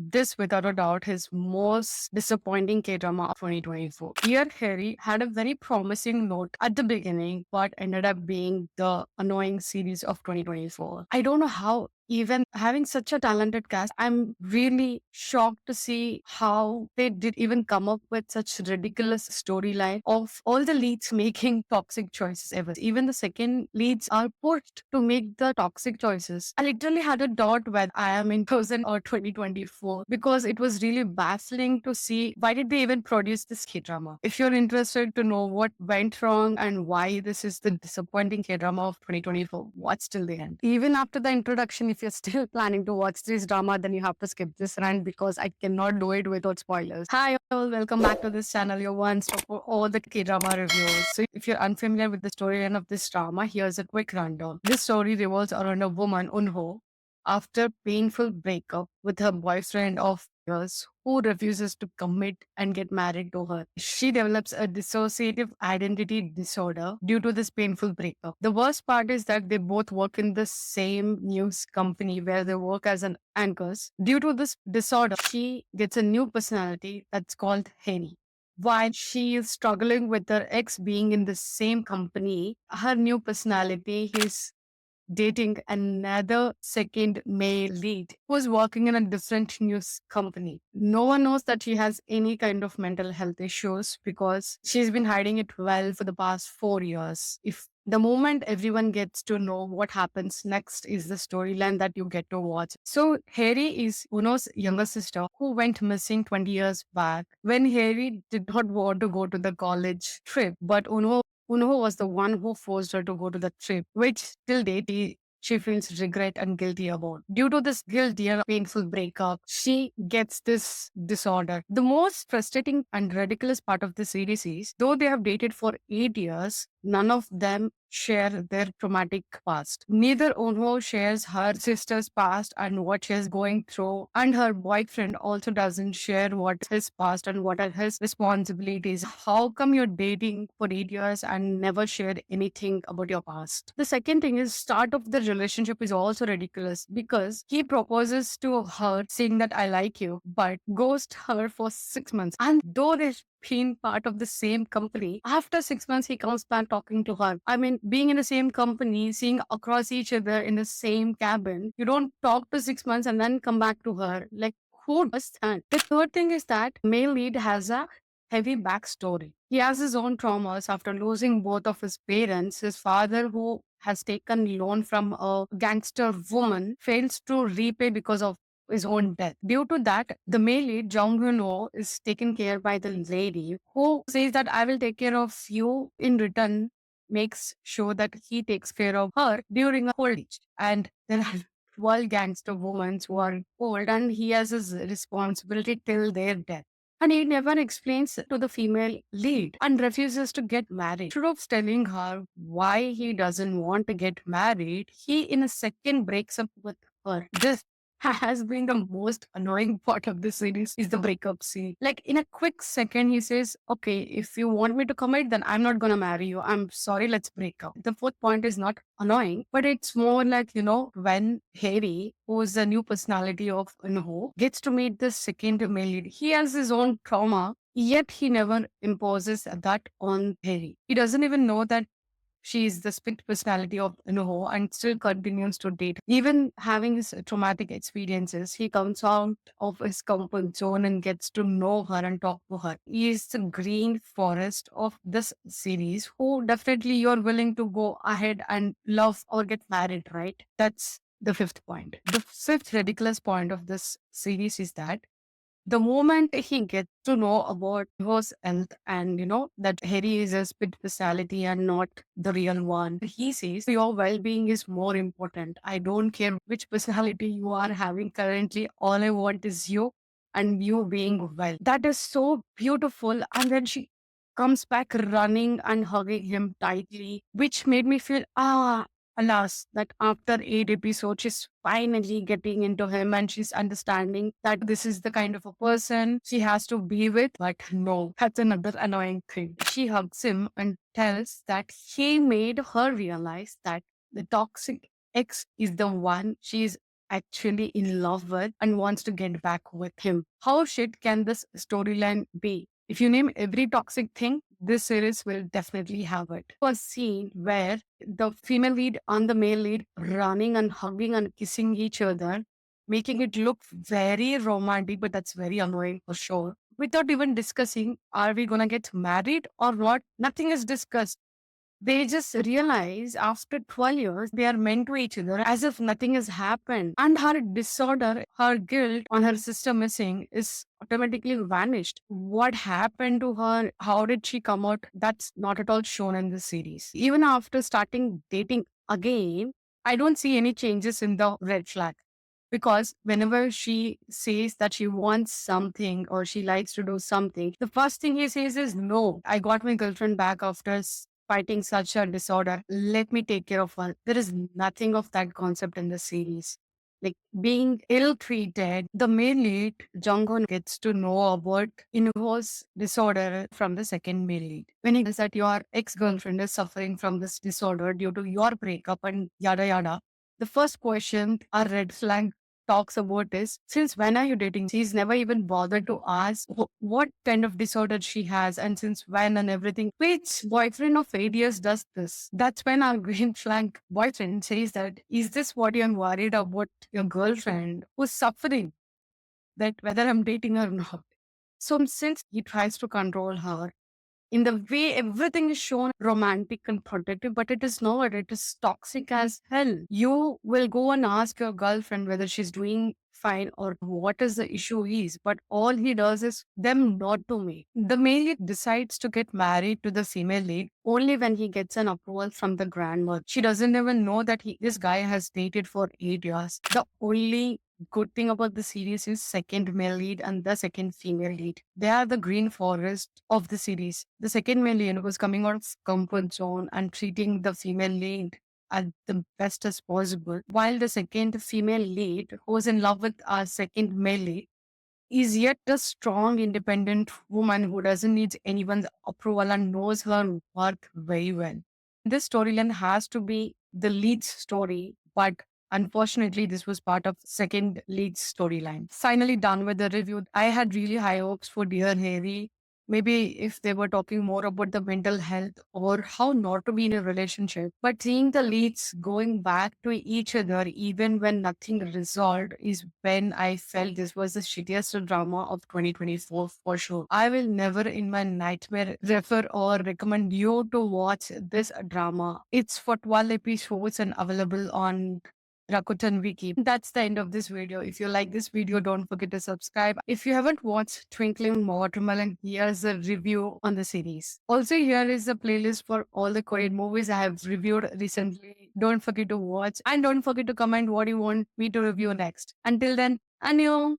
this without a doubt his most disappointing K-drama of 2024. Dear Harry had a very promising note at the beginning, but ended up being the annoying series of 2024. I don't know how, even having such a talented cast, I'm really shocked to see how they did even come up with such ridiculous storyline of all the leads making toxic choices ever. Even the second leads are pushed to make the toxic choices. I literally had a doubt whether I am in 2000 or 2024 because it was really baffling to see why did they even produce this K-drama. If you're interested to know what went wrong and why this is the disappointing K-drama of 2024, watch till the end. Even after the introduction, if you're still planning to watch this drama, then you have to skip this rant because I cannot do it without spoilers. Hi all, welcome back to this channel, your one stop for all the K-drama reviews. So if you're unfamiliar with the storyline of this drama, here's a quick rundown. This story revolves around a woman, Unho, after painful breakup with her boyfriend of years who refuses to commit and get married to her. She develops a dissociative identity disorder due to this painful breakup. The worst part is that they both work in the same news company where they work as an anchors. Due to this disorder, she gets a new personality that's called Henny. While she is struggling with her ex being in the same company, her new personality is dating another second male lead who's working in a different news company. No one knows that she has any kind of mental health issues because she's been hiding it well for the past 4 years. If the moment everyone gets to know what happens next is the storyline that you get to watch. So Harry is Uno's younger sister who went missing 20 years back when Harry did not want to go to the college trip, but Uno was the one who forced her to go to the trip, which till date she feels regret and guilty about. Due to this guilty and painful breakup, she gets this disorder. The most frustrating and ridiculous part of the series is, though they have dated for 8 years, none of them share their traumatic past. Neither Onho shares her sister's past and what she is going through, and her boyfriend also doesn't share what his past and what are his responsibilities. How come you're dating for 8 years and never shared anything about your past? The second thing is start of the relationship is also ridiculous because he proposes to her saying that I like you, but ghost her for 6 months. And though they been part of the same company. After 6 months, he comes back talking to her. I mean, being in the same company, seeing across each other in the same cabin, you don't talk to 6 months and then come back to her. Like, who does that? The third thing is that male lead has a heavy backstory. He has his own traumas after losing both of his parents. His father, who has taken loan from a gangster woman, fails to repay because of his own death. Due to that, the male lead, Jong Hoon-ho, is taken care by the lady who says that I will take care of you in return, makes sure that he takes care of her during a old age. And there are 12 gangster women who are old and he has his responsibility till their death. And he never explains to the female lead and refuses to get married. Instead of telling her why he doesn't want to get married, he in a second breaks up with her. This has been the most annoying part of the series is the breakup scene. Like in a quick second, he says, okay, if you want me to commit, then I'm not gonna marry you. I'm sorry, let's break up. The fourth point is not annoying, but it's more like, when Harry, who is the new personality of Inho, gets to meet the second male lead, he has his own trauma, yet he never imposes that on Harry. He doesn't even know that she is the split personality of Nuho and still continues to date. Even having his traumatic experiences, he comes out of his comfort zone and gets to know her and talk to her. He is the green forest of this series who definitely you're willing to go ahead and love or get married, right? That's the fifth point. The fifth ridiculous point of this series is that the moment he gets to know about his health and that Harry is a split personality and not the real one, he says your well-being is more important. I don't care which personality you are having currently. All I want is you and you being well. That is so beautiful. And then she comes back running and hugging him tightly, which made me feel, alas, that after 8 episodes, she's finally getting into him and she's understanding that this is the kind of a person she has to be with. But no, that's another annoying thing. She hugs him and tells that he made her realize that the toxic ex is the one she's actually in love with and wants to get back with him. How shit can this storyline be? If you name every toxic thing, this series will definitely have it. A scene where the female lead and the male lead running and hugging and kissing each other, making it look very romantic, but that's very annoying for sure. Without even discussing, are we gonna get married or what? Nothing is discussed. They just realize after 12 years they are meant to each other as if nothing has happened. And her disorder, her guilt on her sister missing is automatically vanished. What happened to her? How did she come out? That's not at all shown in the series. Even after starting dating again, I don't see any changes in the red flag. Because whenever she says that she wants something or she likes to do something, the first thing he says is, "No, I got my girlfriend back after fighting such a disorder. Let me take care of her." There is nothing of that concept in the series. Like being ill treated, the main lead, Jung-hoon, gets to know about Inho's disorder from the second male lead. When he says that your ex-girlfriend is suffering from this disorder due to your breakup and yada yada, the first question a red flag talks about is, since when are you dating? She's never even bothered to ask what kind of disorder she has and since when and everything. Which boyfriend of 8 years does this? That's when our green flag boyfriend says that, is this what you're worried about your girlfriend who's suffering? That whether I'm dating her or not. So since he tries to control her, in the way everything is shown romantic and protective, but it is not. It is toxic as hell. You will go and ask your girlfriend whether she's doing fine or what is the issue is, but all he does is them not to me. The male lead decides to get married to the female lead only when he gets an approval from the grandmother. She doesn't even know that this guy has dated for 8 years. The only good thing about the series is second male lead and the second female lead. They are the green forest of the series. The second male lead was coming out of comfort zone and treating the female lead at the best as possible, while the second female lead, who was in love with our second male lead, is yet a strong, independent woman who doesn't need anyone's approval and knows her worth very well. This storyline has to be the lead story, but unfortunately, this was part of second lead storyline. Finally done with the review. I had really high hopes for Dear Harry. Maybe if they were talking more about the mental health or how not to be in a relationship. But seeing the leads going back to each other even when nothing resolved is when I felt this was the shittiest drama of 2024 for sure. I will never in my nightmare refer or recommend you to watch this drama. It's for 12 episodes and available on Rakuten Wiki. That's the end of this video. If you like this video, don't forget to subscribe. If you haven't watched Twinkling Watermelon, here's a review on the series. Also, here is a playlist for all the Korean movies I have reviewed recently. Don't forget to watch and don't forget to comment what you want me to review next. Until then, annyeong!